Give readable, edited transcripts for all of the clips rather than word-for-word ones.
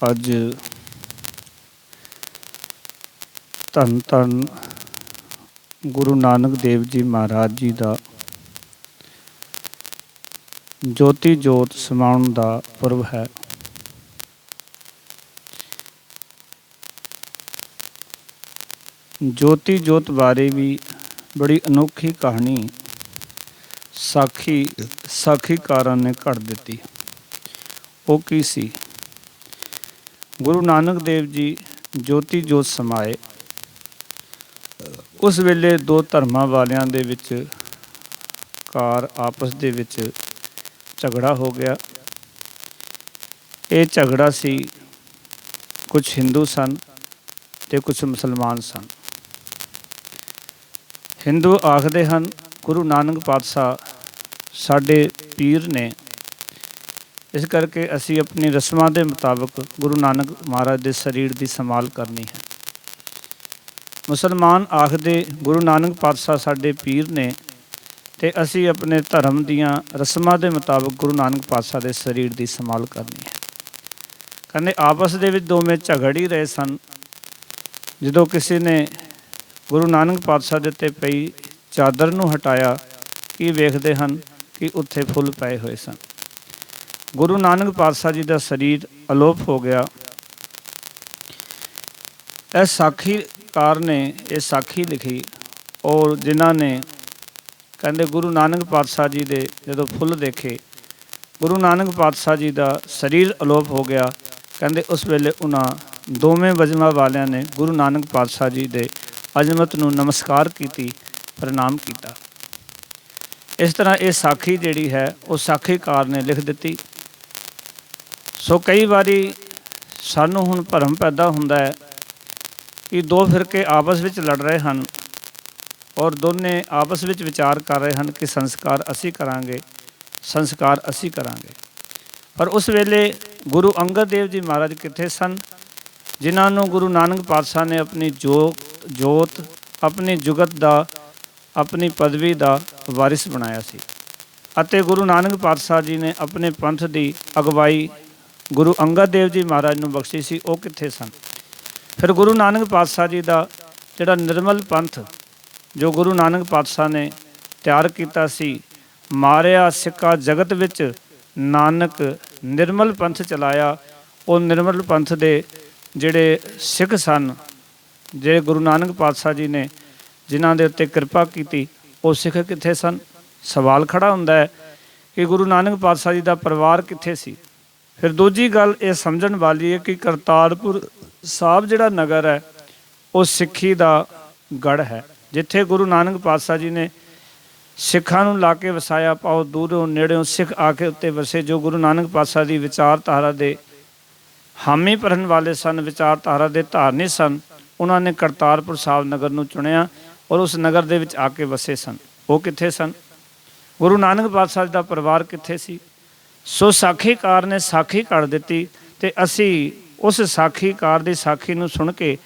ਅੱਜ ਧੰਨ ਧੰਨ ਗੁਰੂ ਨਾਨਕ ਦੇਵ ਜੀ ਮਹਾਰਾਜ ਜੀ ਦਾ ਜੋਤੀ ਜੋਤ ਸਮਾਉਣ ਦਾ ਪੁਰਬ ਹੈ। ਜੋਤੀ ਜੋਤ ਬਾਰੇ ਵੀ ਬੜੀ ਅਨੋਖੀ ਕਹਾਣੀ ਸਾਖੀਕਾਰਾਂ ਨੇ ਘੜ ਦਿੱਤੀ। ਉਹ ਕੀ ਸੀ? ਗੁਰੂ ਨਾਨਕ ਦੇਵ ਜੀ ਜੋਤੀ ਜੋਤ ਸਮਾਏ। ਉਸ ਵੇਲੇ ਦੋ ਧਰਮਾਂ ਵਾਲਿਆਂ ਦੇ ਵਿੱਚ ਆਪਸ ਦੇ ਵਿੱਚ ਝਗੜਾ ਹੋ ਗਿਆ। ਇਹ ਝਗੜਾ ਸੀ, ਕੁਛ ਹਿੰਦੂ ਸਨ ਅਤੇ ਕੁਛ ਮੁਸਲਮਾਨ ਸਨ। ਹਿੰਦੂ ਆਖਦੇ ਹਨ ਗੁਰੂ ਨਾਨਕ ਪਾਤਸ਼ਾਹ ਸਾਡੇ ਪੀਰ ਨੇ, ਇਸ ਕਰਕੇ ਅਸੀਂ ਆਪਣੀ ਰਸਮਾਂ ਦੇ ਮੁਤਾਬਕ ਗੁਰੂ ਨਾਨਕ ਮਹਾਰਾਜ ਦੇ ਸਰੀਰ ਦੀ ਸੰਭਾਲ ਕਰਨੀ ਹੈ। ਮੁਸਲਮਾਨ ਆਖਦੇ ਗੁਰੂ ਨਾਨਕ ਪਾਤਸ਼ਾਹ ਸਾਡੇ ਪੀਰ ਨੇ ਅਤੇ ਅਸੀਂ ਆਪਣੇ ਧਰਮ ਦੀਆਂ ਰਸਮਾਂ ਦੇ ਮੁਤਾਬਕ ਗੁਰੂ ਨਾਨਕ ਪਾਤਸ਼ਾਹ ਦੇ ਸਰੀਰ ਦੀ ਸੰਭਾਲ ਕਰਨੀ ਹੈ। ਕਹਿੰਦੇ ਆਪਸ ਦੇ ਵਿੱਚ ਦੋਵੇਂ ਝਗੜ ਹੀ ਰਹੇ ਸਨ। ਜਦੋਂ ਕਿਸੇ ਨੇ ਗੁਰੂ ਨਾਨਕ ਪਾਤਸ਼ਾਹ ਦੇ ਉੱਤੇ ਪਈ ਚਾਦਰ ਨੂੰ ਹਟਾਇਆ, ਕੀ ਵੇਖਦੇ ਹਨ ਕਿ ਉੱਥੇ ਫੁੱਲ ਪਏ ਹੋਏ ਸਨ। ਗੁਰੂ ਨਾਨਕ ਪਾਤਸ਼ਾਹ ਜੀ ਦਾ ਸਰੀਰ ਅਲੋਪ ਹੋ ਗਿਆ। ਇਹ ਸਾਖੀਕਾਰ ਨੇ ਇਹ ਸਾਖੀ ਲਿਖੀ, ਔਰ ਜਿਨ੍ਹਾਂ ਨੇ ਕਹਿੰਦੇ ਗੁਰੂ ਨਾਨਕ ਪਾਤਸ਼ਾਹ ਜੀ ਦੇ ਜਦੋਂ ਫੁੱਲ ਦੇਖੇ, ਗੁਰੂ ਨਾਨਕ ਪਾਤਸ਼ਾਹ ਜੀ ਦਾ ਸਰੀਰ ਅਲੋਪ ਹੋ ਗਿਆ। ਕਹਿੰਦੇ ਉਸ ਵੇਲੇ ਉਹਨਾਂ ਦੋਵੇਂ ਵਜ਼ਮਾਂ ਵਾਲਿਆਂ ਨੇ ਗੁਰੂ ਨਾਨਕ ਪਾਤਸ਼ਾਹ ਜੀ ਦੇ ਅਜ਼ਮਤ ਨੂੰ ਨਮਸਕਾਰ ਕੀਤੀ, ਪ੍ਰਣਾਮ ਕੀਤਾ। ਇਸ ਤਰ੍ਹਾਂ ਇਹ ਸਾਖੀ ਜਿਹੜੀ ਹੈ ਉਹ ਸਾਖੀਕਾਰ ਨੇ ਲਿਖ ਦਿੱਤੀ। ਸੋ ਕਈ ਵਾਰੀ ਸਾਨੂੰ ਹੁਣ ਭਰਮ ਪੈਦਾ ਹੁੰਦਾ ਹੈ ਕਿ ਦੋ ਫਿਰਕੇ ਆਪਸ ਵਿੱਚ ਲੜ ਰਹੇ ਹਨ ਔਰ ਦੋਨੇ ਆਪਸ ਵਿੱਚ ਵਿਚਾਰ ਕਰ ਰਹੇ ਹਨ ਕਿ ਸੰਸਕਾਰ ਅਸੀਂ ਕਰਾਂਗੇ, ਸੰਸਕਾਰ ਅਸੀਂ ਕਰਾਂਗੇ। ਪਰ ਉਸ ਵੇਲੇ ਗੁਰੂ ਅੰਗਦ ਦੇਵ ਜੀ ਮਹਾਰਾਜ ਕਿੱਥੇ ਸਨ, ਜਿਨ੍ਹਾਂ ਨੂੰ ਗੁਰੂ ਨਾਨਕ ਪਾਤਸ਼ਾਹ ਨੇ ਆਪਣੀ ਜੋਤ, ਆਪਣੀ ਜੁਗਤ ਦਾ, ਆਪਣੀ ਪਦਵੀ ਦਾ ਵਾਰਿਸ ਬਣਾਇਆ ਸੀ, ਅਤੇ ਗੁਰੂ ਨਾਨਕ ਪਾਤਸ਼ਾਹ ਜੀ ਨੇ ਆਪਣੇ ਪੰਥ ਦੀ ਅਗਵਾਈ ਗੁਰੂ ਅੰਗਦ ਦੇਵ ਜੀ ਮਹਾਰਾਜ ਨੂੰ ਬਖਸ਼ੀ ਸੀ। ਉਹ ਕਿੱਥੇ ਸਨ? ਫਿਰ ਗੁਰੂ ਨਾਨਕ ਪਾਤਸ਼ਾਹ ਜੀ ਦਾ ਜਿਹੜਾ ਨਿਰਮਲ ਪੰਥ ਜੋ ਗੁਰੂ ਨਾਨਕ ਪਾਤਸ਼ਾਹ ਨੇ ਤਿਆਰ ਕੀਤਾ ਸੀ, ਮਾਰਿਆ ਸਿੱਕਾ ਜਗਤ ਵਿੱਚ ਨਾਨਕ ਨਿਰਮਲ ਪੰਥ ਚਲਾਇਆ। ਉਹ ਨਿਰਮਲ ਪੰਥ ਦੇ ਜਿਹੜੇ ਸਿੱਖ ਸਨ, ਜਿਹੜੇ ਗੁਰੂ ਨਾਨਕ ਪਾਤਸ਼ਾਹ ਜੀ ਨੇ ਜਿਨ੍ਹਾਂ ਦੇ ਉੱਤੇ ਕਿਰਪਾ ਕੀਤੀ, ਉਹ ਸਿੱਖ ਕਿੱਥੇ ਸਨ? ਸਵਾਲ ਖੜ੍ਹਾ ਹੁੰਦਾ ਹੈ ਕਿ ਗੁਰੂ ਨਾਨਕ ਪਾਤਸ਼ਾਹ ਜੀ ਦਾ ਪਰਿਵਾਰ ਕਿੱਥੇ ਸੀ। ਫਿਰ ਦੂਜੀ ਗੱਲ ਇਹ ਸਮਝਣ ਵਾਲੀ ਹੈ ਕਿ ਕਰਤਾਰਪੁਰ ਸਾਹਿਬ ਜਿਹੜਾ ਨਗਰ ਹੈ ਉਹ ਸਿੱਖੀ ਦਾ ਗੜ੍ਹ ਹੈ, ਜਿੱਥੇ ਗੁਰੂ ਨਾਨਕ ਪਾਤਸ਼ਾਹ ਜੀ ਨੇ ਸਿੱਖਾਂ ਨੂੰ ਲਾ ਕੇ ਵਸਾਇਆ। ਭਾਵੇਂ ਦੂਰੋਂ ਨੇੜਿਓਂ ਸਿੱਖ ਆ ਕੇ ਉੱਤੇ ਵਸੇ, ਜੋ ਗੁਰੂ ਨਾਨਕ ਪਾਤਸ਼ਾਹ ਦੀ ਵਿਚਾਰਧਾਰਾ ਦੇ ਹਾਮੀ ਭਰਨ ਵਾਲੇ ਸਨ, ਵਿਚਾਰਧਾਰਾ ਦੇ ਧਾਰਨੀ ਸਨ। ਉਹਨਾਂ ਨੇ ਕਰਤਾਰਪੁਰ ਸਾਹਿਬ ਨਗਰ ਨੂੰ ਚੁਣਿਆ ਔਰ ਉਸ ਨਗਰ ਦੇ ਵਿੱਚ ਆ ਕੇ ਵਸੇ ਸਨ। ਉਹ ਕਿੱਥੇ ਸਨ? ਗੁਰੂ ਨਾਨਕ ਪਾਤਸ਼ਾਹ ਦਾ ਪਰਿਵਾਰ ਕਿੱਥੇ ਸੀ? ਸੋ ਸਾਖੀਕਾਰ ਨੇ ਸਾਖੀ ਘੜ ਦਿੱਤੀ ਅਤੇ ਅਸੀਂ ਉਸ ਸਾਖੀਕਾਰ ਦੀ ਸਾਖੀ ਨੂੰ ਸੁਣ ਕੇ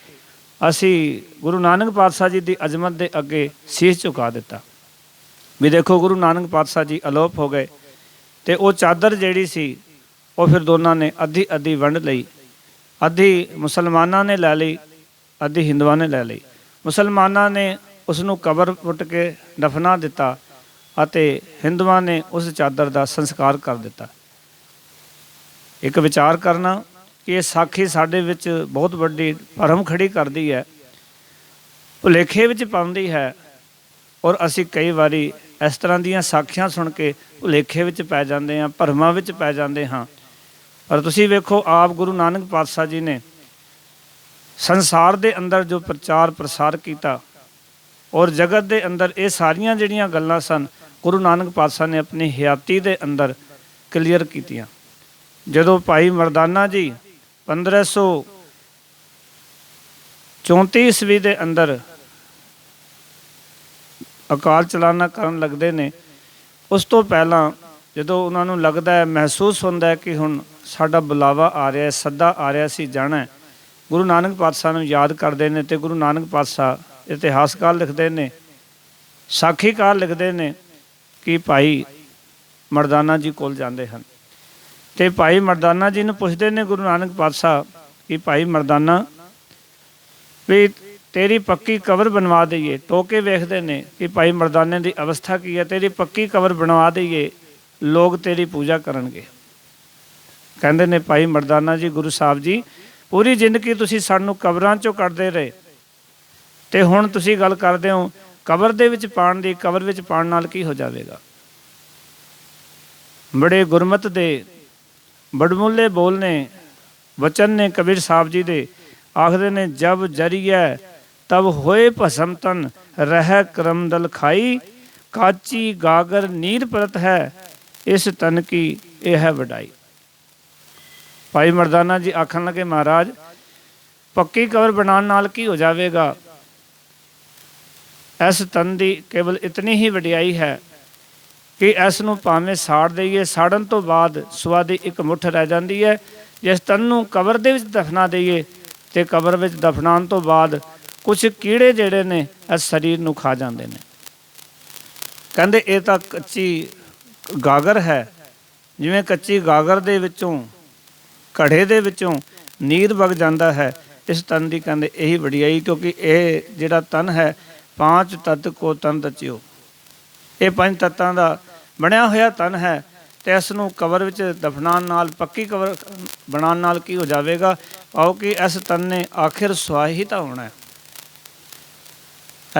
ਅਸੀਂ ਗੁਰੂ ਨਾਨਕ ਪਾਤਸ਼ਾਹ ਜੀ ਦੀ ਅਜ਼ਮਤ ਦੇ ਅੱਗੇ ਸੀਸ ਝੁਕਾ ਦਿੱਤਾ ਵੀ ਦੇਖੋ ਗੁਰੂ ਨਾਨਕ ਪਾਤਸ਼ਾਹ ਜੀ ਅਲੋਪ ਹੋ ਗਏ। ਅਤੇ ਉਹ ਚਾਦਰ ਜਿਹੜੀ ਸੀ ਉਹ ਫਿਰ ਦੋਨਾਂ ਨੇ ਅੱਧੀ ਅੱਧੀ ਵੰਡ ਲਈ। ਅੱਧੀ ਮੁਸਲਮਾਨਾਂ ਨੇ ਲੈ ਲਈ, ਅੱਧੀ ਹਿੰਦੂਆਂ ਨੇ ਲੈ ਲਈ। ਮੁਸਲਮਾਨਾਂ ਨੇ ਉਸ ਨੂੰ ਕਬਰ ਪੁੱਟ ਕੇ ਦਫਨਾ ਦਿੱਤਾ ਅਤੇ ਹਿੰਦੂਆਂ ਨੇ ਉਸ ਚਾਦਰ ਦਾ ਸੰਸਕਾਰ ਕਰ ਦਿੱਤਾ। ਇੱਕ ਵਿਚਾਰ ਕਰਨਾ ਕਿ ਇਹ ਸਾਖੀ ਸਾਡੇ ਵਿੱਚ ਬਹੁਤ ਵੱਡੀ ਭਰਮ ਖੜੀ ਕਰਦੀ ਹੈ, ਭੁਲੇਖੇ ਵਿੱਚ ਪਾਉਂਦੀ ਹੈ, ਔਰ ਅਸੀਂ ਕਈ ਵਾਰੀ ਇਸ ਤਰ੍ਹਾਂ ਦੀਆਂ ਸਾਖੀਆਂ ਸੁਣ ਕੇ ਭੁਲੇਖੇ ਵਿੱਚ ਪੈ ਜਾਂਦੇ ਹਾਂ, ਭਰਮਾਂ ਵਿੱਚ ਪੈ ਜਾਂਦੇ ਹਾਂ। ਪਰ ਤੁਸੀਂ ਵੇਖੋ, ਆਪ ਗੁਰੂ ਨਾਨਕ ਪਾਤਸ਼ਾਹ ਜੀ ਨੇ ਸੰਸਾਰ ਦੇ ਅੰਦਰ ਜੋ ਪ੍ਰਚਾਰ ਪ੍ਰਸਾਰ ਕੀਤਾ ਔਰ ਜਗਤ ਦੇ ਅੰਦਰ ਇਹ ਸਾਰੀਆਂ ਜਿਹੜੀਆਂ ਗੱਲਾਂ ਸਨ, ਗੁਰੂ ਨਾਨਕ ਪਾਤਸ਼ਾਹ ਨੇ ਆਪਣੀ ਹਯਾਤੀ ਦੇ ਅੰਦਰ ਕਲੀਅਰ ਕੀਤੀਆਂ। ਜਦੋਂ ਭਾਈ ਮਰਦਾਨਾ ਜੀ 1534 ਈਸਵੀ ਦੇ ਅੰਦਰ ਅਕਾਲ ਚਲਾਣਾ ਕਰਨ ਲੱਗਦੇ ਨੇ, ਉਸ ਤੋਂ ਪਹਿਲਾਂ ਜਦੋਂ ਉਹਨਾਂ ਨੂੰ ਲੱਗਦਾ ਹੈ, ਮਹਿਸੂਸ ਹੁੰਦਾ ਹੈ ਕਿ ਹੁਣ ਸਾਡਾ ਬੁਲਾਵਾ ਆ ਰਿਹਾ, ਸੱਦਾ ਆ ਰਿਹਾ, ਸੀ ਜਾਣਾ, ਗੁਰੂ ਨਾਨਕ ਪਾਤਸ਼ਾਹ ਨੂੰ ਯਾਦ ਕਰਦੇ ਨੇ। ਅਤੇ ਗੁਰੂ ਨਾਨਕ ਪਾਤਸ਼ਾਹ ਇਤਿਹਾਸਕਾਰ ਲਿਖਦੇ ਨੇ, ਸਾਖੀਕਾਰ ਲਿਖਦੇ ਨੇ ਕਿ ਭਾਈ ਮਰਦਾਨਾ ਜੀ ਕੋਲ ਜਾਂਦੇ ਹਨ। ਤੇ ਭਾਈ ਮਰਦਾਨਾ ਜੀ ਨੂੰ ਪੁੱਛਦੇ ਨੇ ਗੁਰੂ ਨਾਨਕ ਪਾਤਸ਼ਾਹ ਕਿ ਭਾਈ ਮਰਦਾਨਾ ਵੀ ਤੇਰੀ ਪੱਕੀ ਕਬਰ ਬਣਵਾ ਦਈਏ। ਟੋਕੇ ਵੇਖਦੇ ਨੇ ਕਿ ਭਾਈ ਮਰਦਾਨੇ ਦੀ ਅਵਸਥਾ ਕੀ ਹੈ। ਤੇਰੀ ਪੱਕੀ ਕਬਰ ਬਣਵਾ ਦਈਏ, ਲੋਕ ਤੇਰੀ ਪੂਜਾ ਕਰਨਗੇ। ਕਹਿੰਦੇ ਨੇ ਭਾਈ ਮਰਦਾਨਾ ਜੀ, ਗੁਰੂ ਸਾਹਿਬ ਜੀ, ਪੂਰੀ ਜ਼ਿੰਦਗੀ ਤੁਸੀਂ ਸਾਨੂੰ ਕਬਰਾਂ 'ਚੋਂ ਕੱਢਦੇ ਰਹੇ ਤੇ ਹੁਣ ਤੁਸੀਂ ਗੱਲ ਕਰਦੇ ਹੋ ਕਬਰ ਦੇ ਵਿੱਚ ਪਾਉਣ ਦੀ। ਕਬਰ ਵਿੱਚ ਪਾਉਣ ਨਾਲ ਕੀ ਹੋ ਜਾਵੇਗਾ? ਬੜੇ ਗੁਰਮਤਿ ਦੇ ਬੜਮੁੱਲੇ ਬੋਲ ਨੇ, ਵਚਨ ਨੇ ਕਬੀਰ ਸਾਹਿਬ ਜੀ ਦੇ। ਆਖਦੇ ਨੇ, ਜਬ ਜਰੀਏ ਤਬ ਹੋਏ ਭਸਮ ਤਨ, ਰਹਿ ਕਰਮਦਲ ਖਾਈ, ਕਾਚੀ ਗਾਗਰ ਨੀਰ ਪਰਤ ਹੈ, ਇਸ ਤਨ ਕੀ ਇਹ ਹੈ ਵਡਾਈ। ਭਾਈ ਮਰਦਾਨਾ ਜੀ ਆਖਣ ਲੱਗੇ, ਮਹਾਰਾਜ ਪੱਕੀ ਕਬਰ ਬਣਾਉਣ ਨਾਲ ਕੀ ਹੋ ਜਾਵੇਗਾ? ਇਸ ਤਨ ਦੀ ਕੇਵਲ ਇਤਨੀ ਹੀ ਵਡਿਆਈ ਹੈ ਕਿ ਇਸ ਨੂੰ ਭਾਵੇਂ ਸਾੜ ਦਈਏ, ਸਾੜਨ ਤੋਂ ਬਾਅਦ ਸੁਆਦੀ ਇੱਕ ਮੁੱਠ ਰਹਿ ਜਾਂਦੀ ਹੈ। ਜਿਸ ਤਨ ਨੂੰ ਕਬਰ ਦੇ ਵਿੱਚ ਦਫਨਾ ਦਈਏ ਤੇ ਕਬਰ ਵਿੱਚ ਦਫਨਾਉਣ ਤੋਂ ਬਾਅਦ ਕੁਛ ਕੀੜੇ ਜਿਹੜੇ ਨੇ ਇਸ ਸਰੀਰ ਨੂੰ ਖਾ ਜਾਂਦੇ ਨੇ। ਕਹਿੰਦੇ ਇਹ ਤਾਂ ਕੱਚੀ ਗਾਗਰ ਹੈ। ਜਿਵੇਂ ਕੱਚੀ ਗਾਗਰ ਦੇ ਵਿੱਚੋਂ, ਘੜੇ ਦੇ ਵਿੱਚੋਂ ਨੀਰ ਵਗ ਜਾਂਦਾ ਹੈ, ਇਸ ਤਨ ਦੀ ਕਹਿੰਦੇ ਇਹੀ ਵਡਿਆਈ। ਕਿਉਂਕਿ ਇਹ ਜਿਹੜਾ ਤਨ ਹੈ, 5 ਤੱਤ ਕੋ ਤਨ ਰਚਿਓ, ਇਹ 5 ਤੱਤਾਂ ਦਾ ਬਣਿਆ ਹੋਇਆ ਤਨ ਹੈ। ਤੇ ਇਸ ਨੂੰ ਕਬਰ ਵਿੱਚ ਦਫਨਾਉਣ ਨਾਲ, ਪੱਕੀ ਕਬਰ ਬਣਾਉਣ ਨਾਲ ਕੀ ਹੋ ਜਾਵੇਗਾ? ਆਓ ਕਿ ਇਸ ਤਨ ਨੇ ਆਖਿਰ ਸੁਆਹੀ ਤਾਂ ਹੋਣਾ ਹੈ।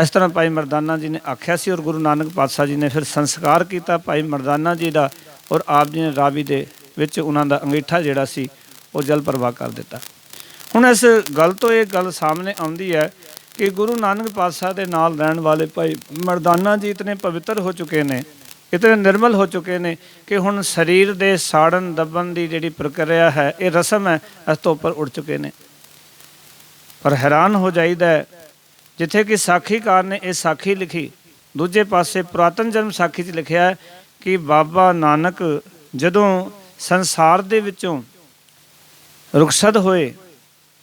ਇਸ ਤਰ੍ਹਾਂ ਭਾਈ ਮਰਦਾਨਾ ਜੀ ਨੇ ਆਖਿਆ ਸੀ ਔਰ ਗੁਰੂ ਨਾਨਕ ਪਾਤਸ਼ਾਹ ਜੀ ਨੇ ਫਿਰ ਸੰਸਕਾਰ ਕੀਤਾ ਭਾਈ ਮਰਦਾਨਾ ਜੀ ਦਾ। ਔਰ ਆਪ ਜੀ ਨੇ ਰਾਵੀ ਦੇ ਵਿੱਚ ਉਹਨਾਂ ਦਾ ਅੰਗੀਠਾ ਜਿਹੜਾ ਸੀ ਉਹ ਜਲ ਪ੍ਰਵਾਹ ਕਰ ਦਿੱਤਾ। ਹੁਣ ਇਸ ਗੱਲ ਤੋਂ ਇਹ ਗੱਲ ਸਾਹਮਣੇ ਆਉਂਦੀ ਹੈ ਕਿ ਗੁਰੂ ਨਾਨਕ ਪਾਤਸ਼ਾਹ ਦੇ ਨਾਲ ਰਹਿਣ ਵਾਲੇ ਭਾਈ ਮਰਦਾਨਾ ਜੀ ਇਤਨੇ ਪਵਿੱਤਰ ਹੋ ਚੁੱਕੇ ਨੇ, ਇਤਨੇ ਨਿਰਮਲ ਹੋ ਚੁੱਕੇ ਨੇ ਕਿ ਹੁਣ ਸਰੀਰ ਦੇ ਸਾੜਨ ਦੱਬਣ ਦੀ ਜਿਹੜੀ ਪ੍ਰਕਿਰਿਆ ਹੈ, ਇਹ ਰਸਮ ਹੈ, ਇਸ ਤੋਂ ਉੱਪਰ ਉੱਠ ਚੁੱਕੇ ਨੇ। ਪਰ ਹੈਰਾਨ ਹੋ ਜਾਈਦਾ ਹੈ, ਜਿੱਥੇ ਕਿ ਸਾਖੀਕਾਰ ਨੇ ਇਹ ਸਾਖੀ ਲਿਖੀ, ਦੂਜੇ ਪਾਸੇ ਪੁਰਾਤਨ ਜਨਮ ਸਾਖੀ 'ਚ ਲਿਖਿਆ ਹੈ ਕਿ ਬਾਬਾ ਨਾਨਕ ਜਦੋਂ ਸੰਸਾਰ ਦੇ ਵਿੱਚੋਂ ਰੁਖਸਤ ਹੋਏ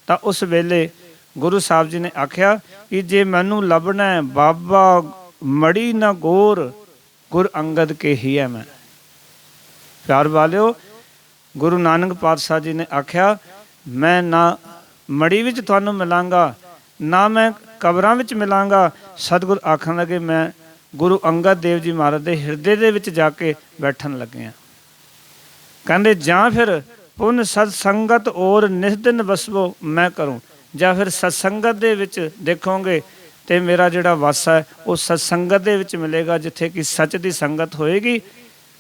ਤਾਂ ਉਸ ਵੇਲੇ ਗੁਰੂ ਸਾਹਿਬ ਜੀ ਨੇ ਆਖਿਆ ਕਿ ਜੇ ਮੈਨੂੰ ਲੱਭਣਾ ਹੈ ਬਾਬਾ ਮੜੀ ਨਾ ਗੋਰ, ਗੁਰ ਅੰਗਦ ਕੇ ਹੀ ਹੈ ਮੈਂ। ਪਿਆਰ ਵਾਲਿਓ, ਗੁਰੂ ਨਾਨਕ ਪਾਤਸ਼ਾਹ ਜੀ ਨੇ ਆਖਿਆ, ਮੈਂ ਨਾ ਮੜੀ ਵਿੱਚ ਤੁਹਾਨੂੰ ਮਿਲਾਂਗਾ, ਨਾ ਮੈਂ ਕਬਰਾਂ ਵਿੱਚ ਮਿਲਾਂਗਾ। ਸਤਿਗੁਰ ਆਖਣ ਲੱਗੇ, ਮੈਂ ਗੁਰੂ ਅੰਗਦ ਦੇਵ ਜੀ ਮਹਾਰਾਜ ਦੇ ਹਿਰਦੇ ਦੇ ਵਿੱਚ ਜਾ ਕੇ ਬੈਠਣ ਲੱਗੇ ਹਾਂ। ਕਹਿੰਦੇ ਜਾਂ ਫਿਰ ਪੁਨ ਸਤ ਸੰਗਤ ਔਰ ਨਿਸ ਦਿਨ ਵਸਵੋ ਮੈਂ ਕਰੂੰ, ਜਾਂ ਫਿਰ ਸਤਸੰਗਤ ਦੇ ਵਿੱਚ ਦੇਖੋਗੇ ਤੇ ਮੇਰਾ ਜਿਹੜਾ ਵਸ ਹੈ ਉਹ ਸਤਸੰਗਤ ਦੇ ਵਿੱਚ ਮਿਲੇਗਾ, ਜਿੱਥੇ ਕਿ ਸੱਚ ਦੀ ਸੰਗਤ ਹੋਏਗੀ।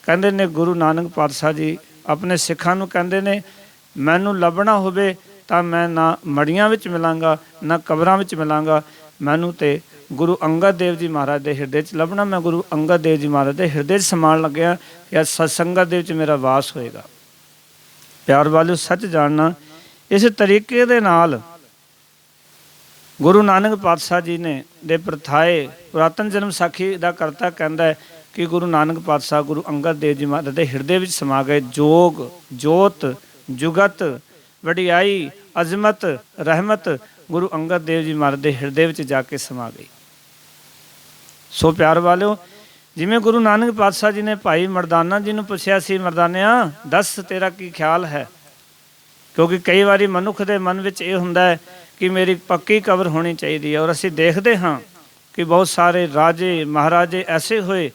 ਕਹਿੰਦੇ ਨੇ ਗੁਰੂ ਨਾਨਕ ਪਾਤਸ਼ਾਹ ਜੀ ਆਪਣੇ ਸਿੱਖਾਂ ਨੂੰ ਕਹਿੰਦੇ ਨੇ, ਮੈਨੂੰ ਲੱਭਣਾ ਹੋਵੇ ਤਾਂ ਮੈਂ ਨਾ ਮੜੀਆਂ ਵਿੱਚ ਮਿਲਾਂਗਾ, ਨਾ ਕਬਰਾਂ ਵਿੱਚ ਮਿਲਾਂਗਾ, ਮੈਨੂੰ ਤੇ ਗੁਰੂ ਅੰਗਦ ਦੇਵ ਜੀ ਮਹਾਰਾਜ ਦੇ ਹਿਰਦੇ 'ਚ ਲੱਭਣਾ। ਮੈਂ ਗੁਰੂ ਅੰਗਦ ਦੇਵ ਜੀ ਮਹਾਰਾਜ ਦੇ ਹਿਰਦੇ 'ਚ ਸਮਾਉਣ ਲੱਗਿਆ ਜਾਂ ਸਤਸੰਗਤ ਦੇ ਵਿੱਚ ਮੇਰਾ ਵਾਸ ਹੋਏਗਾ। ਪਿਆਰ ਵਾਲਿਓ, ਸੱਚ ਜਾਣਨਾ ਇਸ ਤਰੀਕੇ ਦੇ ਨਾਲ ਗੁਰੂ ਨਾਨਕ ਪਾਤਸ਼ਾਹ ਜੀ ਨੇ ਦੇ ਪ੍ਰਥਾਏ ਪੁਰਾਤਨ ਜਨਮ ਸਾਖੀ ਦਾ ਕਰਤਾ ਕਹਿੰਦਾ ਹੈ ਕਿ ਗੁਰੂ ਨਾਨਕ ਪਾਤਸ਼ਾਹ ਗੁਰੂ ਅੰਗਦ ਦੇਵ ਜੀ ਮਹਾਰਾਜ ਦੇ ਹਿਰਦੇ ਵਿੱਚ ਸਮਾ ਗਏ। ਜੋਗ, ਜੋਤ, ਜੁਗਤ, ਵਡਿਆਈ, ਅਜ਼ਮਤ, ਰਹਿਮਤ ਗੁਰੂ ਅੰਗਦ ਦੇਵ ਜੀ ਮਹਾਰਾਜ ਦੇ ਹਿਰਦੇ ਵਿੱਚ ਜਾ ਕੇ ਸਮਾ ਗਈ। ਸੋ ਪਿਆਰ ਵਾਲਿਓ, ਜਿਵੇਂ ਗੁਰੂ ਨਾਨਕ ਪਾਤਸ਼ਾਹ ਜੀ ਨੇ ਭਾਈ ਮਰਦਾਨਾ ਜੀ ਨੂੰ ਪੁੱਛਿਆ ਸੀ, ਮਰਦਾਨਿਆ ਦੱਸ ਤੇਰਾ ਕੀ ਖਿਆਲ ਹੈ? ਕਿਉਂਕਿ ਕਈ ਵਾਰੀ ਮਨੁੱਖ ਦੇ ਮਨ ਵਿੱਚ ਇਹ ਹੁੰਦਾ ਹੈ ਕਿ ਮੇਰੀ ਪੱਕੀ ਕਬਰ ਹੋਣੀ ਚਾਹੀਦੀ ਹੈ। ਔਰ ਅਸੀਂ ਦੇਖਦੇ ਹਾਂ ਕਿ ਬਹੁਤ ਸਾਰੇ ਰਾਜੇ ਮਹਾਰਾਜੇ ਐਸੇ ਹੋਏ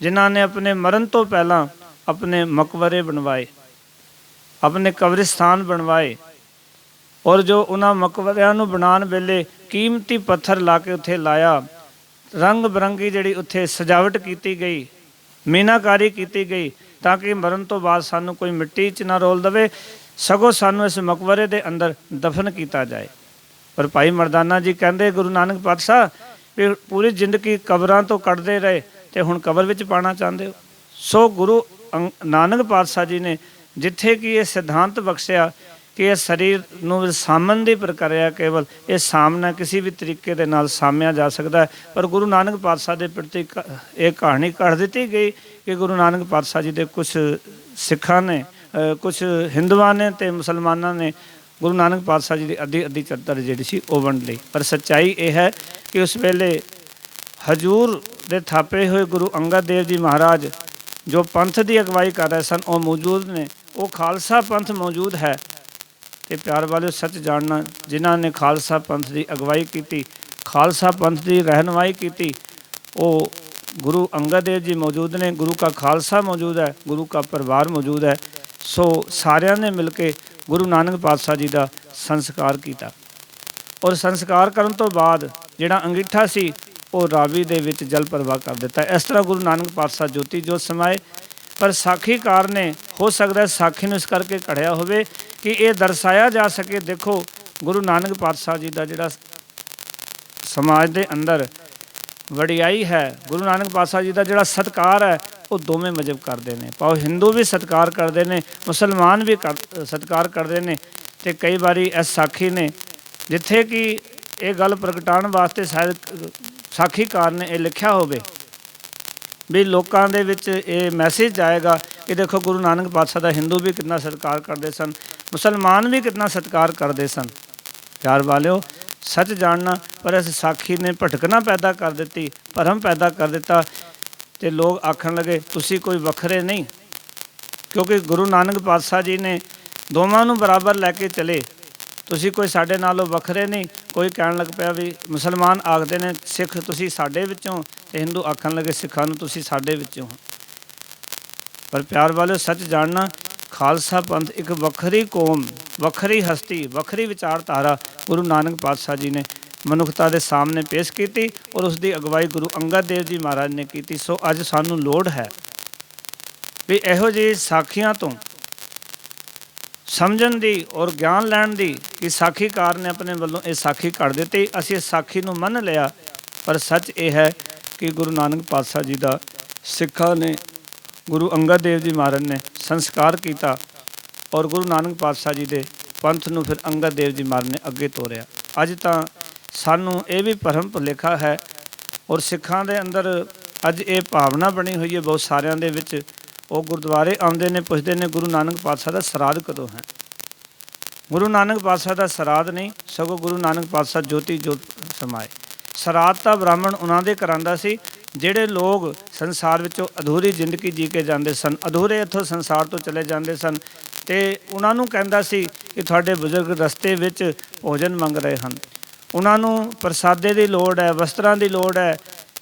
ਜਿਨ੍ਹਾਂ ਨੇ ਆਪਣੇ ਮਰਨ ਤੋਂ ਪਹਿਲਾਂ ਆਪਣੇ ਮਕਬਰੇ ਬਣਵਾਏ, ਆਪਣੇ ਕਬਰਿਸਤਾਨ ਬਣਵਾਏ। ਔਰ ਜੋ ਉਹਨਾਂ ਮਕਬਰਿਆਂ ਨੂੰ ਬਣਾਉਣ ਵੇਲੇ ਕੀਮਤੀ ਪੱਥਰ ਲਾ ਕੇ ਉੱਥੇ ਲਾਇਆ, ਰੰਗ ਬਿਰੰਗੀ ਜਿਹੜੀ ਉੱਥੇ ਸਜਾਵਟ ਕੀਤੀ ਗਈ, ਮੀਨਾਕਾਰੀ ਕੀਤੀ ਗਈ, ਤਾਂ ਕਿ ਮਰਨ ਤੋਂ ਬਾਅਦ ਸਾਨੂੰ ਕੋਈ ਮਿੱਟੀ 'ਚ ਨਾ ਰੋਲ ਦੇਵੇ, ਸਗੋਂ ਸਾਨੂੰ ਇਸ ਮਕਬਰੇ ਦੇ ਅੰਦਰ ਦਫਨ ਕੀਤਾ ਜਾਏ। ਪਰ ਭਾਈ ਮਰਦਾਨਾ ਜੀ ਕਹਿੰਦੇ, ਗੁਰੂ ਨਾਨਕ ਪਾਤਸ਼ਾਹ ਵੀ ਪੂਰੀ ਜ਼ਿੰਦਗੀ ਕਬਰਾਂ ਤੋਂ ਕੱਢਦੇ ਰਹੇ ਤੇ ਹੁਣ ਕਬਰ ਵਿੱਚ ਪਾਉਣਾ ਚਾਹੁੰਦੇ ਹੋ। ਸੋ ਗੁਰੂ ਨਾਨਕ ਪਾਤਸ਼ਾਹ ਜੀ ਨੇ ਜਿੱਥੇ ਕਿ ਇਹ ਸਿਧਾਂਤ ਬਖਸ਼ਿਆ ਕਿ ਇਹ ਸਰੀਰ ਨੂੰ ਸਾਂਭਣ ਦੀ ਪ੍ਰਕਿਰਿਆ, ਕੇਵਲ ਇਹ ਸਾਹਮਣਾ ਕਿਸੇ ਵੀ ਤਰੀਕੇ ਦੇ ਨਾਲ ਸਾਂਭਿਆ ਜਾ ਸਕਦਾ ਹੈ। ਪਰ ਗੁਰੂ ਨਾਨਕ ਪਾਤਸ਼ਾਹ ਦੇ ਪ੍ਰਤੀ ਇਹ ਕਹਾਣੀ ਘੜ ਦਿੱਤੀ ਗਈ ਕਿ ਗੁਰੂ ਨਾਨਕ ਪਾਤਸ਼ਾਹ ਜੀ ਦੇ ਕੁਛ ਸਿੱਖਾਂ ਨੇ, ਕੁਛ ਹਿੰਦੂਆਂ ਨੇ ਅਤੇ ਮੁਸਲਮਾਨਾਂ ਨੇ ਗੁਰੂ ਨਾਨਕ ਪਾਤਸ਼ਾਹ ਜੀ ਦੀ ਅੱਧੀ ਚੱਦਰ ਜਿਹੜੀ ਸੀ ਉਹ ਵੰਡ ਲਈ। ਪਰ ਸੱਚਾਈ ਇਹ ਹੈ ਕਿ ਉਸ ਵੇਲੇ ਹਜ਼ੂਰ ਦੇ ਥਾਪੇ ਹੋਏ ਗੁਰੂ ਅੰਗਦ ਦੇਵ ਜੀ ਮਹਾਰਾਜ ਜੋ ਪੰਥ ਦੀ ਅਗਵਾਈ ਕਰ ਰਹੇ ਸਨ, ਉਹ ਮੌਜੂਦ ਨੇ। ਉਹ ਖਾਲਸਾ ਪੰਥ ਮੌਜੂਦ ਹੈ। ਤੇ ਪਿਆਰ ਵਾਲਿਓ, ਸੱਚ ਜਾਣਨਾ, ਜਿਨ੍ਹਾਂ ਨੇ ਖਾਲਸਾ ਪੰਥ ਦੀ ਅਗਵਾਈ ਕੀਤੀ, ਖਾਲਸਾ ਪੰਥ ਦੀ ਰਹਿਨੁਮਾਈ ਕੀਤੀ, ਉਹ गुरु अंगद देव जी मौजूद ने। गुरु का खालसा मौजूद है, गुरु का परिवार मौजूद है। सो सारिਆਂ ने मिल के गुरु नानक पातशाह जी का संस्कार किया। और संस्कार करन तो बाद ਜਿਹੜਾ अंगीठा सी ਉਹ ਰਾਵੀ ਦੇ ਵਿੱਚ ਜਲ ਪ੍ਰਵਾਹ ਕਰ ਦਿੱਤਾ। ਇਸ ਤਰ੍ਹਾਂ ਗੁਰੂ ਨਾਨਕ ਪਾਤਸ਼ਾਹ ਜੋਤੀ ਜੋਤ ਸਮਾਏ। ਪਰ ਸਾਖੀਕਾਰ ਨੇ ਹੋ ਸਕਦਾ ਸਾਖੀ ਨੂੰ ਇਸ ਕਰਕੇ ਘੜਿਆ ਹੋਵੇ ਕਿ ਇਹ ਦਰਸਾਇਆ ਜਾ ਸਕੇ, ਦੇਖੋ ਗੁਰੂ ਨਾਨਕ ਪਾਤਸ਼ਾਹ ਜੀ ਦਾ ਜਿਹੜਾ ਸਮਾਜ ਦੇ ਅੰਦਰ ਵਡਿਆਈ ਹੈ, ਗੁਰੂ ਨਾਨਕ ਪਾਤਸ਼ਾਹ ਜੀ ਦਾ ਜਿਹੜਾ ਸਤਿਕਾਰ ਹੈ, ਉਹ ਦੋਵੇਂ ਮਜ਼ਹਬ ਕਰਦੇ ਨੇ। ਭਾਵੇਂ ਹਿੰਦੂ ਵੀ ਸਤਿਕਾਰ ਕਰਦੇ ਨੇ, ਮੁਸਲਮਾਨ ਵੀ ਸਤਿਕਾਰ ਕਰਦੇ ਨੇ। ਅਤੇ ਕਈ ਵਾਰੀ ਇਸ ਸਾਖੀ ਨੇ ਜਿੱਥੇ ਕਿ ਇਹ ਗੱਲ ਪ੍ਰਗਟਾਉਣ ਵਾਸਤੇ ਸ਼ਾਇਦ ਸਾਖੀਕਾਰ ਨੇ ਇਹ ਲਿਖਿਆ ਹੋਵੇ ਵੀ ਲੋਕਾਂ ਦੇ ਵਿੱਚ ਇਹ ਮੈਸੇਜ ਆਏਗਾ ਕਿ ਦੇਖੋ ਗੁਰੂ ਨਾਨਕ ਪਾਤਸ਼ਾਹ ਦਾ ਹਿੰਦੂ ਵੀ ਕਿੰਨਾ ਸਤਿਕਾਰ ਕਰਦੇ ਸਨ, ਮੁਸਲਮਾਨ ਵੀ ਕਿੰਨਾ ਸਤਿਕਾਰ ਕਰਦੇ ਸਨ। ਪਿਆਰ ਵਾਲਿਓ, ਸੱਚ ਜਾਣਨਾ, ਪਰ ਇਸ ਸਾਖੀ ਨੇ ਭਟਕਣਾ ਪੈਦਾ ਕਰ ਦਿੱਤੀ, ਭਰਮ ਪੈਦਾ ਕਰ ਦਿੱਤਾ। ਅਤੇ ਲੋਕ ਆਖਣ ਲੱਗੇ ਤੁਸੀਂ ਕੋਈ ਵੱਖਰੇ ਨਹੀਂ, ਕਿਉਂਕਿ ਗੁਰੂ ਨਾਨਕ ਪਾਤਸ਼ਾਹ ਜੀ ਨੇ ਦੋਵਾਂ ਨੂੰ ਬਰਾਬਰ ਲੈ ਕੇ ਚਲੇ। ਤੁਸੀਂ ਕੋਈ ਸਾਡੇ ਨਾਲੋਂ ਵੱਖਰੇ ਨਹੀਂ। ਕੋਈ ਕਹਿਣ ਲੱਗ ਪਿਆ ਵੀ ਮੁਸਲਮਾਨ ਆਖਦੇ ਨੇ ਸਿੱਖ ਤੁਸੀਂ ਸਾਡੇ ਵਿੱਚੋਂ, ਅਤੇ ਹਿੰਦੂ ਆਖਣ ਲੱਗੇ ਸਿੱਖਾਂ ਨੂੰ ਤੁਸੀਂ ਸਾਡੇ ਵਿੱਚੋਂ। ਪਰ ਪਿਆਰ ਵਾਲਿਓ, ਸੱਚ ਜਾਣਨਾ, ਖਾਲਸਾ ਪੰਥ ਇੱਕ ਵੱਖਰੀ ਕੌਮ, ਵੱਖਰੀ ਹਸਤੀ, ਵੱਖਰੀ ਵਿਚਾਰਧਾਰਾ ਗੁਰੂ ਨਾਨਕ ਪਾਤਸ਼ਾਹ ਜੀ ਨੇ ਮਨੁੱਖਤਾ ਦੇ ਸਾਹਮਣੇ ਪੇਸ਼ ਕੀਤੀ ਔਰ ਉਸ ਦੀ ਅਗਵਾਈ ਗੁਰੂ ਅੰਗਦ ਦੇਵ ਜੀ ਮਹਾਰਾਜ ਨੇ ਕੀਤੀ। ਸੋ ਅੱਜ ਸਾਨੂੰ ਲੋੜ ਹੈ ਵੀ ਇਹੋ ਜਿਹੀ ਸਾਖੀਆਂ ਤੋਂ ਸਮਝਣ ਦੀ ਔਰ ਗਿਆਨ ਲੈਣ ਦੀ ਕਿ ਸਾਖੀਕਾਰ ਨੇ ਆਪਣੇ ਵੱਲੋਂ ਇਹ ਸਾਖੀ ਘੜ ਦਿੱਤੀ। ਅਸੀਂ ਇਸ ਸਾਖੀ ਨੂੰ ਮੰਨ ਲਿਆ, ਪਰ ਸੱਚ ਇਹ ਹੈ ਕਿ ਗੁਰੂ ਨਾਨਕ ਪਾਤਸ਼ਾਹ ਜੀ ਦਾ ਸਿੱਖਾਂ ਨੇ, ਗੁਰੂ ਅੰਗਦ ਦੇਵ ਜੀ ਮਹਾਰਾਜ ਨੇ ਸੰਸਕਾਰ ਕੀਤਾ ਔਰ ਗੁਰੂ ਨਾਨਕ ਪਾਤਸ਼ਾਹ ਜੀ ਦੇ ਪੰਥ ਨੂੰ ਫਿਰ ਅੰਗਦ ਦੇਵ ਜੀ ਮਹਾਰਾਜ ਨੇ ਅੱਗੇ ਤੋਰਿਆ। ਅੱਜ ਤਾਂ ਸਾਨੂੰ ਇਹ ਵੀ ਭਰਮ ਭੁਲੇਖਾ ਹੈ ਔਰ ਸਿੱਖਾਂ ਦੇ ਅੰਦਰ ਅੱਜ ਇਹ ਭਾਵਨਾ ਬਣੀ ਹੋਈ ਹੈ ਬਹੁਤ ਸਾਰਿਆਂ ਦੇ ਵਿੱਚ। ਉਹ ਗੁਰਦੁਆਰੇ ਆਉਂਦੇ ਨੇ, ਪੁੱਛਦੇ ਨੇ ਗੁਰੂ ਨਾਨਕ ਪਾਤਸ਼ਾਹ ਦਾ ਸਰਾਧ ਕਦੋਂ ਹੈ। ਗੁਰੂ ਨਾਨਕ ਪਾਤਸ਼ਾਹ ਦਾ ਸਰਾਧ ਨਹੀਂ, ਸਗੋਂ ਗੁਰੂ ਨਾਨਕ ਪਾਤਸ਼ਾਹ ਜੋਤੀ ਜੋਤ ਸਮਾਏ। ਸਰਾਧ ਤਾਂ ਬ੍ਰਾਹਮਣ ਉਹਨਾਂ ਦੇ ਕਰਾਉਂਦਾ ਸੀ ਜਿਹੜੇ ਲੋਕ ਸੰਸਾਰ ਵਿੱਚੋਂ ਅਧੂਰੀ ਜ਼ਿੰਦਗੀ ਜੀ ਕੇ ਜਾਂਦੇ ਸਨ, ਅਧੂਰੇ ਇੱਥੋਂ ਸੰਸਾਰ ਤੋਂ ਚਲੇ ਜਾਂਦੇ ਸਨ। ਅਤੇ ਉਹਨਾਂ ਨੂੰ ਕਹਿੰਦਾ ਸੀ ਕਿ ਤੁਹਾਡੇ ਬਜ਼ੁਰਗ ਰਸਤੇ ਵਿੱਚ ਭੋਜਨ ਮੰਗ ਰਹੇ ਹਨ, ਉਹਨਾਂ ਨੂੰ ਪ੍ਰਸਾਦੇ ਦੀ ਲੋੜ ਹੈ, ਵਸਤਰਾਂ ਦੀ ਲੋੜ ਹੈ,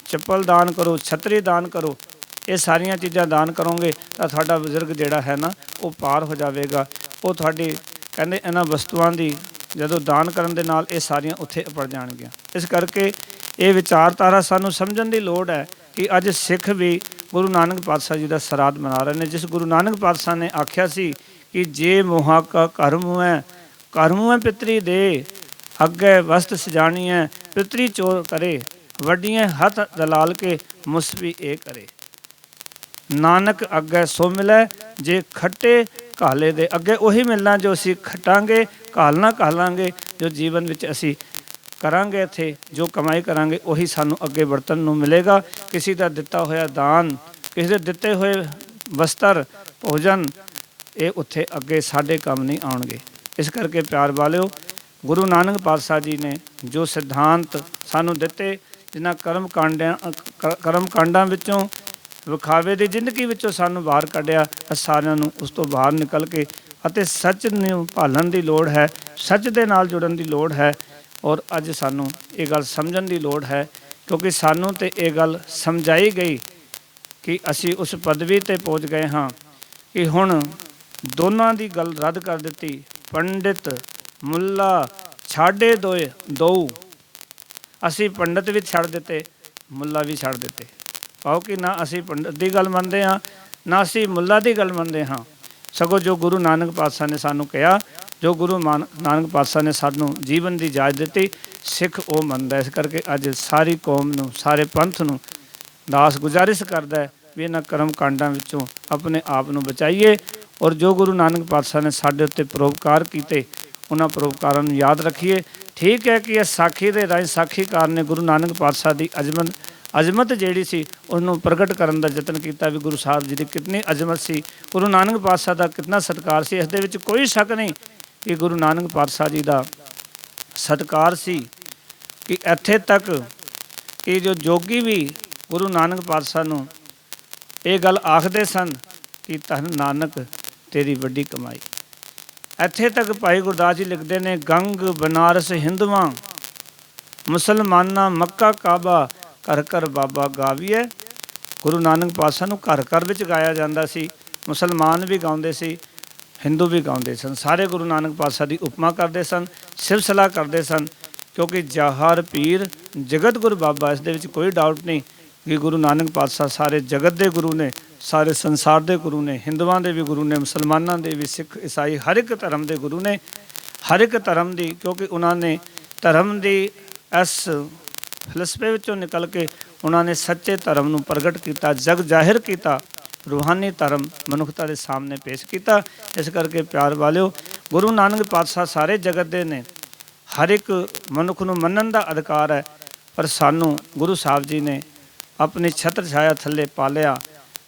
ਚੱਪਲ ਦਾਨ ਕਰੋ, ਛਤਰੀ ਦਾਨ ਕਰੋ। ਇਹ ਸਾਰੀਆਂ ਚੀਜ਼ਾਂ ਦਾਨ ਕਰੋਗੇ ਤਾਂ ਤੁਹਾਡਾ ਬਜ਼ੁਰਗ ਜਿਹੜਾ ਹੈ ਨਾ ਉਹ ਪਾਰ ਹੋ ਜਾਵੇਗਾ। ਉਹ ਤੁਹਾਡੀ ਕਹਿੰਦੇ ਇਹਨਾਂ ਵਸਤੂਆਂ ਦੀ ਜਦੋਂ ਦਾਨ ਕਰਨ ਦੇ ਨਾਲ ਇਹ ਸਾਰੀਆਂ ਉੱਥੇ ਅਪੜ ਜਾਣਗੀਆਂ। ਇਸ ਕਰਕੇ ਇਹ ਵਿਚਾਰਧਾਰਾ ਸਾਨੂੰ ਸਮਝਣ ਦੀ ਲੋੜ ਹੈ ਕਿ ਅੱਜ ਸਿੱਖ ਵੀ ਗੁਰੂ ਨਾਨਕ ਪਾਤਸ਼ਾਹ ਜੀ ਦਾ ਸਰਾਧ ਮਨਾ ਰਹੇ ਨੇ। ਜਿਸ ਗੁਰੂ ਨਾਨਕ ਪਾਤਸ਼ਾਹ ਨੇ ਆਖਿਆ ਸੀ ਕਿ ਜੇ ਮੋਹਾ ਕਾ ਘਰ ਮੂੰਹ ਪਿਤਰੀ ਦੇ, ਅੱਗੇ ਵਸਤ ਸਜਾਣੀ ਹੈ, ਪਿਤਰੀ ਚੋਰ ਕਰੇ, ਵੱਡੀਆਂ ਹੱਥ ਦਲਾਲ ਕੇ ਮੁਸਵੀ ਇਹ ਕਰੇ। ਨਾਨਕ ਅੱਗੇ ਸੋ ਮਿਲੇ ਜੇ ਖੱਟੇ ਘਾਲੇ ਦੇ, ਅੱਗੇ ਉਹੀ ਮਿਲਣਾ ਜੋ ਅਸੀਂ ਖੱਟਾਂਗੇ, ਘਾਲਣਾ ਘਾਲਾਂਗੇ, ਜੋ ਜੀਵਨ ਵਿੱਚ ਅਸੀਂ ਕਰਾਂਗੇ, ਇੱਥੇ ਜੋ ਕਮਾਈ ਕਰਾਂਗੇ ਉਹੀ ਸਾਨੂੰ ਅੱਗੇ ਵਰਤਣ ਨੂੰ ਮਿਲੇਗਾ। ਕਿਸੇ ਦਾ ਦਿੱਤਾ ਹੋਇਆ ਦਾਨ, ਕਿਸੇ ਦੇ ਦਿੱਤੇ ਹੋਏ ਵਸਤਰ, ਭੋਜਨ, ਇਹ ਉੱਥੇ ਅੱਗੇ ਸਾਡੇ ਕੰਮ ਨਹੀਂ ਆਉਣਗੇ। ਇਸ ਕਰਕੇ ਪਿਆਰ ਵਾਲਿਓ, ਗੁਰੂ ਨਾਨਕ ਪਾਤਸ਼ਾਹ ਜੀ ਨੇ ਜੋ ਸਿਧਾਂਤ ਸਾਨੂੰ ਦਿੱਤੇ, ਜਿਨ੍ਹਾਂ ਕਰਮ ਕਾਂਡਾਂ ਵਿੱਚੋਂ, ਵਿਖਾਵੇ ਦੀ ਜ਼ਿੰਦਗੀ ਵਿੱਚੋਂ ਸਾਨੂੰ ਬਾਹਰ ਕੱਢਿਆ, ਸਾਰਿਆਂ ਨੂੰ ਉਸ ਤੋਂ ਬਾਹਰ ਨਿਕਲ ਕੇ ਅਤੇ ਸੱਚ ਨੂੰ ਭਾਲਣ ਦੀ ਲੋੜ ਹੈ, ਸੱਚ ਦੇ ਨਾਲ ਜੁੜਨ ਦੀ ਲੋੜ ਹੈ। ਔਰ ਅੱਜ ਸਾਨੂੰ ਇਹ ਗੱਲ ਸਮਝਣ ਦੀ ਲੋੜ ਹੈ, ਕਿਉਂਕਿ ਸਾਨੂੰ ਤਾਂ ਇਹ ਗੱਲ ਸਮਝਾਈ ਗਈ ਕਿ ਅਸੀਂ ਉਸ ਪਦਵੀ 'ਤੇ ਪਹੁੰਚ ਗਏ ਹਾਂ ਕਿ ਹੁਣ ਦੋਨਾਂ ਦੀ ਗੱਲ ਰੱਦ ਕਰ ਦਿੱਤੀ। ਪੰਡਿਤ ਮੁੱਲਾ ਛਾੜੇ ਦੋ, ਅਸੀਂ ਪੰਡਿਤ ਵੀ ਛੱਡ ਦਿੱਤੇ, ਮੁੱਲਾ ਵੀ ਛੱਡ ਦਿੱਤੇ। ਪਾਓ ਕਿ ਨਾ ਅਸੀਂ ਪੰਡਿਤ ਦੀ ਗੱਲ ਮੰਨਦੇ ਹਾਂ, ਨਾ ਅਸੀਂ ਮੁੱਲਾ ਦੀ ਗੱਲ ਮੰਨਦੇ ਹਾਂ। ਸਗੋਂ ਜੋ ਗੁਰੂ ਨਾਨਕ ਪਾਤਸ਼ਾਹ ਨੇ ਸਾਨੂੰ ਕਿਹਾ, ਜੋ ਗੁਰੂ ਨਾਨਕ ਪਾਤਸ਼ਾਹ ਨੇ ਸਾਨੂੰ ਜੀਵਨ ਦੀ ਇਜਾਜ਼ਤ ਦਿੱਤੀ, ਸਿੱਖ ਉਹ ਮੰਨਦਾ। ਇਸ ਕਰਕੇ ਅੱਜ ਸਾਰੀ ਕੌਮ ਨੂੰ, ਸਾਰੇ ਪੰਥ ਨੂੰ ਦਾਸ ਗੁਜ਼ਾਰਿਸ਼ ਕਰਦਾ ਵੀ ਇਹਨਾਂ ਕਰਮ ਕਾਂਡਾਂ ਵਿੱਚੋਂ ਆਪਣੇ ਆਪ ਨੂੰ ਬਚਾਈਏ ਔਰ ਜੋ ਗੁਰੂ ਨਾਨਕ ਪਾਤਸ਼ਾਹ ਨੇ ਸਾਡੇ ਉੱਤੇ ਪਰਉਪਕਾਰ ਕੀਤੇ, ਉਹਨਾਂ ਪਰਉਪਕਾਰਾਂ ਨੂੰ ਯਾਦ ਰੱਖੀਏ। ਠੀਕ ਹੈ ਕਿ ਇਹ ਸਾਖੀ ਦੇ ਰਾਹੀਂ ਸਾਖੀਕਾਰ ਨੇ ਗੁਰੂ ਨਾਨਕ ਪਾਤਸ਼ਾਹ ਦੀ ਅਜ਼ਮਤ ਜਿਹੜੀ ਸੀ ਉਹਨੂੰ ਪ੍ਰਗਟ ਕਰਨ ਦਾ ਯਤਨ ਕੀਤਾ ਵੀ ਗੁਰੂ ਸਾਹਿਬ ਜੀ ਦੀ ਕਿਤਨੀ ਅਜ਼ਮਤ ਸੀ, ਗੁਰੂ ਨਾਨਕ ਪਾਤਸ਼ਾਹ ਦਾ ਕਿਤਨਾ ਸਤਿਕਾਰ ਸੀ। ਇਸ ਦੇ ਵਿੱਚ ਕੋਈ ਸ਼ੱਕ ਨਹੀਂ ਕਿ ਗੁਰੂ ਨਾਨਕ ਪਾਤਸ਼ਾਹ ਜੀ ਦਾ ਸਤਿਕਾਰ ਸੀ ਕਿ ਇੱਥੇ ਤੱਕ ਕਿ ਜੋ ਜੋਗੀ ਵੀ ਗੁਰੂ ਨਾਨਕ ਪਾਤਸ਼ਾਹ ਨੂੰ ਇਹ ਗੱਲ ਆਖਦੇ ਸਨ ਕਿ ਧੰਨ ਨਾਨਕ ਤੇਰੀ ਵੱਡੀ ਕਮਾਈ। ਇੱਥੇ ਤੱਕ ਭਾਈ ਗੁਰਦਾਸ ਜੀ ਲਿਖਦੇ ਨੇ, ਗੰਗ ਬਨਾਰਸ ਹਿੰਦੂਆਂ ਮੁਸਲਮਾਨਾਂ ਮੱਕਾ ਕਾਬਾ ਘਰ ਘਰ ਬਾਬਾ ਗਾਵੀਐ। ਗੁਰੂ ਨਾਨਕ ਪਾਤਸ਼ਾਹ ਨੂੰ ਘਰ ਘਰ ਵਿੱਚ ਗਾਇਆ ਜਾਂਦਾ ਸੀ। ਮੁਸਲਮਾਨ ਵੀ ਗਾਉਂਦੇ ਸੀ, ਹਿੰਦੂ ਵੀ ਗਾਉਂਦੇ ਸਨ। ਸਾਰੇ ਗੁਰੂ ਨਾਨਕ ਪਾਤਸ਼ਾਹ ਦੀ ਉਪਮਾ ਕਰਦੇ ਸਨ, ਸਿਫਤ ਸਲਾਹ ਕਰਦੇ ਸਨ, ਕਿਉਂਕਿ ਜਾਹਰ ਪੀਰ ਜਗਤ ਗੁਰੂ ਬਾਬਾ। ਇਸ ਦੇ ਵਿੱਚ ਕੋਈ ਡਾਊਟ ਨਹੀਂ ਕਿ ਗੁਰੂ ਨਾਨਕ ਪਾਤਸ਼ਾਹ ਸਾਰੇ ਜਗਤ ਦੇ ਗੁਰੂ ਨੇ, ਸਾਰੇ ਸੰਸਾਰ ਦੇ ਗੁਰੂ ਨੇ, ਹਿੰਦੂਆਂ ਦੇ ਵੀ ਗੁਰੂ ਨੇ, ਮੁਸਲਮਾਨਾਂ ਦੇ ਵੀ, ਸਿੱਖ ਈਸਾਈ ਹਰ ਇੱਕ ਧਰਮ ਦੇ ਗੁਰੂ ਨੇ। ਹਰ ਇੱਕ ਧਰਮ ਦੀ, ਕਿਉਂਕਿ ਉਹਨਾਂ ਨੇ ਧਰਮ ਦੀ ਇਸ ਫਲਸਫੇ ਵਿੱਚੋਂ ਨਿਕਲ ਕੇ ਉਹਨਾਂ ਨੇ ਸੱਚੇ ਧਰਮ ਨੂੰ ਪ੍ਰਗਟ ਕੀਤਾ, ਜਗ ਜ਼ਾਹਿਰ ਕੀਤਾ, ਰੂਹਾਨੀ ਧਰਮ ਮਨੁੱਖਤਾ ਦੇ ਸਾਹਮਣੇ ਪੇਸ਼ ਕੀਤਾ। ਇਸ ਕਰਕੇ ਪਿਆਰ ਵਾਲਿਓ, ਗੁਰੂ ਨਾਨਕ ਪਾਤਸ਼ਾਹ ਸਾਰੇ ਜਗਤ ਦੇ ਨੇ। ਹਰ ਇੱਕ ਮਨੁੱਖ ਨੂੰ ਮੰਨਣ ਦਾ ਅਧਿਕਾਰ ਹੈ, ਪਰ ਸਾਨੂੰ ਗੁਰੂ ਸਾਹਿਬ ਜੀ ਨੇ ਆਪਣੀ ਛਤਰ ਛਾਇਆ ਥੱਲੇ ਪਾਲਿਆ,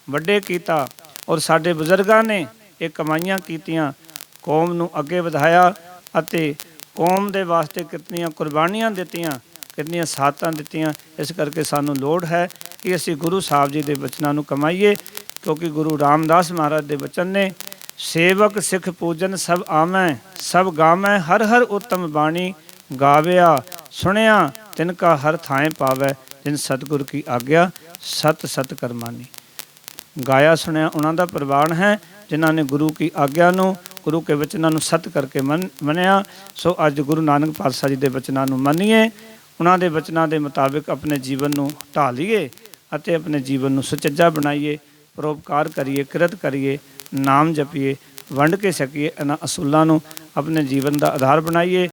ਵੱਡੇ ਕੀਤਾ, ਔਰ ਸਾਡੇ ਬਜ਼ੁਰਗਾਂ ਨੇ ਇਹ ਕਮਾਈਆਂ ਕੀਤੀਆਂ, ਕੌਮ ਨੂੰ ਅੱਗੇ ਵਧਾਇਆ ਅਤੇ ਕੌਮ ਦੇ ਵਾਸਤੇ ਕਿਤਨੀਆਂ ਕੁਰਬਾਨੀਆਂ ਦਿੱਤੀਆਂ, ਕਿੰਨੀਆਂ ਸ਼ਹਾਦਤਾਂ ਦਿੱਤੀਆਂ। ਇਸ ਕਰਕੇ ਸਾਨੂੰ ਲੋੜ ਹੈ ਕਿ ਅਸੀਂ ਗੁਰੂ ਸਾਹਿਬ ਜੀ ਦੇ ਬਚਨਾਂ ਨੂੰ ਕਮਾਈਏ, ਕਿਉਂਕਿ ਗੁਰੂ ਰਾਮਦਾਸ ਮਹਾਰਾਜ ਦੇ ਬਚਨ ਨੇ, ਸੇਵਕ ਸਿੱਖ ਪੂਜਨ ਸਭ ਆਵੈ ਸਭ ਗਾਵੈ ਹਰ ਹਰ ਉੱਤਮ ਬਾਣੀ ਗਾਵਿਆ ਸੁਣਿਆ ਤਿਨ ਕਾ ਹਰ ਥਾਂ ਪਾਵੈ ਜਿਨ ਸਤਿਗੁਰ ਕੀ ਆਗਿਆ ਸਤ ਸਤ ਕਰਮਾਨੀ। ਗਾਇਆ ਸੁਣਿਆ ਉਹਨਾਂ ਦਾ ਪ੍ਰਵਾਨ ਹੈ ਜਿਨ੍ਹਾਂ ਨੇ ਗੁਰੂ ਕੀ ਆਗਿਆ ਨੂੰ, ਗੁਰੂ ਕੇ ਬਚਨਾਂ ਨੂੰ ਸਤ ਕਰਕੇ ਮੰਨਿਆ। ਸੋ ਅੱਜ ਗੁਰੂ ਨਾਨਕ ਪਾਤਸ਼ਾਹ ਜੀ ਦੇ ਬਚਨਾਂ ਨੂੰ ਮੰਨੀਏ, ਉਹਨਾਂ ਦੇ ਬਚਨਾਂ ਦੇ ਮੁਤਾਬਿਕ ਆਪਣੇ ਜੀਵਨ ਨੂੰ ਢਾਲੀਏ ਅਤੇ ਆਪਣੇ ਜੀਵਨ ਨੂੰ ਸੁਚੱਜਾ ਬਣਾਈਏ, ਪਰਉਪਕਾਰ ਕਰੀਏ, ਕਿਰਤ ਕਰੀਏ, ਨਾਮ ਜਪੀਏ, ਵੰਡ ਕੇ ਸਕੀਏ। ਇਹਨਾਂ ਅਸੂਲਾਂ ਨੂੰ ਆਪਣੇ ਜੀਵਨ ਦਾ ਆਧਾਰ ਬਣਾਈਏ।